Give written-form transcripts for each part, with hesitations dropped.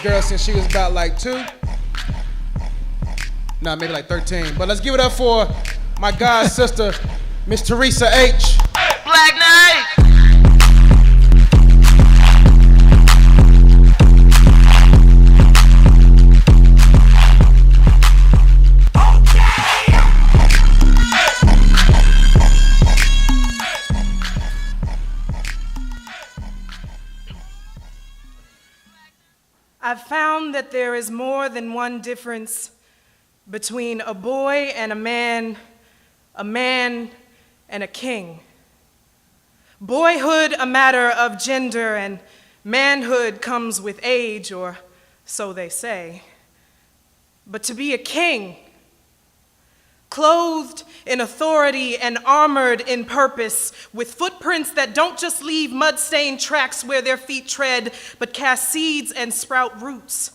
girl since she was about like 2. No, maybe like 13. But let's give it up for my god sister, Miss Teresa H. Black Knight! I've found that there is more than one difference between a boy and a man and a king. Boyhood a matter of gender, and manhood comes with age, or so they say. But to be a king, clothed in authority and armored in purpose, with footprints that don't just leave mud-stained tracks where their feet tread, but cast seeds and sprout roots.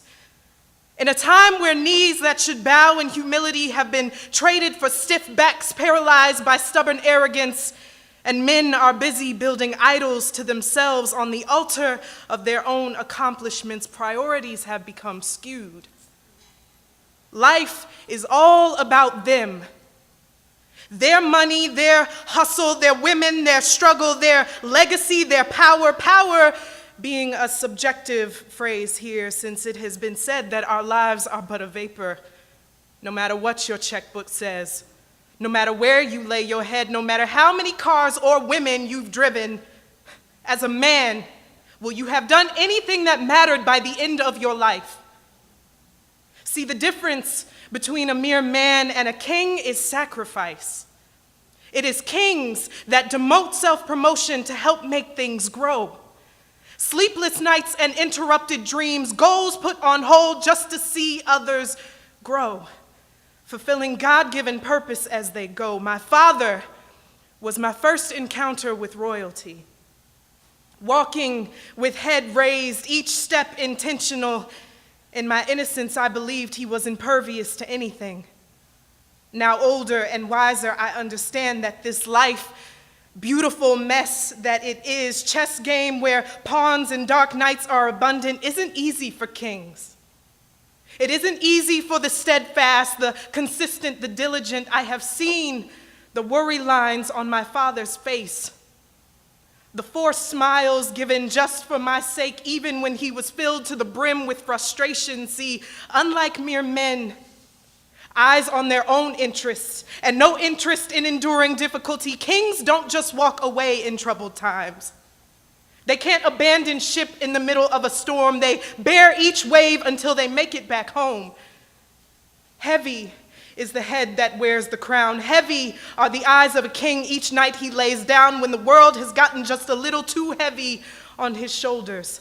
In a time where knees that should bow in humility have been traded for stiff backs paralyzed by stubborn arrogance, and men are busy building idols to themselves on the altar of their own accomplishments, priorities have become skewed. Life is all about them. Their money, their hustle, their women, their struggle, their legacy, their power. Power being a subjective phrase here, since it has been said that our lives are but a vapor. No matter what your checkbook says, no matter where you lay your head, no matter how many cars or women you've driven, as a man, will you have done anything that mattered by the end of your life? See, the difference between a mere man and a king is sacrifice. It is kings that demote self-promotion to help make things grow. Sleepless nights and interrupted dreams, goals put on hold just to see others grow, fulfilling God-given purpose as they go. My father was my first encounter with royalty. Walking with head raised, each step intentional. In my innocence, I believed he was impervious to anything. Now older and wiser, I understand that this life, beautiful mess that it is, chess game where pawns and dark nights are abundant, isn't easy for kings. It isn't easy for the steadfast, the consistent, the diligent. I have seen the worry lines on my father's face, the forced smiles given just for my sake, even when he was filled to the brim with frustration. See, unlike mere men, eyes on their own interests and no interest in enduring difficulty, kings don't just walk away in troubled times. They can't abandon ship in the middle of a storm. They bear each wave until they make it back home. Heavy is the head that wears the crown. Heavy are the eyes of a king each night he lays down when the world has gotten just a little too heavy on his shoulders.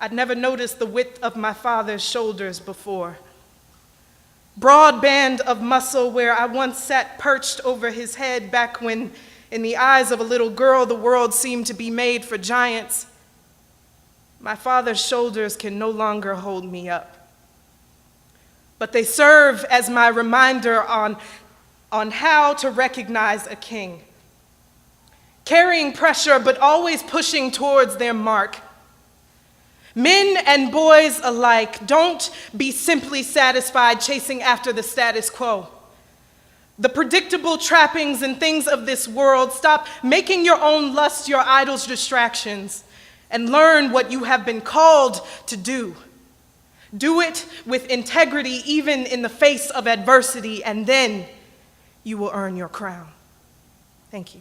I'd never noticed the width of my father's shoulders before. Broad band of muscle where I once sat perched over his head back when, in the eyes of a little girl, the world seemed to be made for giants. My father's shoulders can no longer hold me up. But they serve as my reminder on how to recognize a king. Carrying pressure, but always pushing towards their mark. Men and boys alike, don't be simply satisfied chasing after the status quo. The predictable trappings and things of this world, stop making your own lust your idol's distractions, and learn what you have been called to do. Do it with integrity, even in the face of adversity, and then you will earn your crown. Thank you.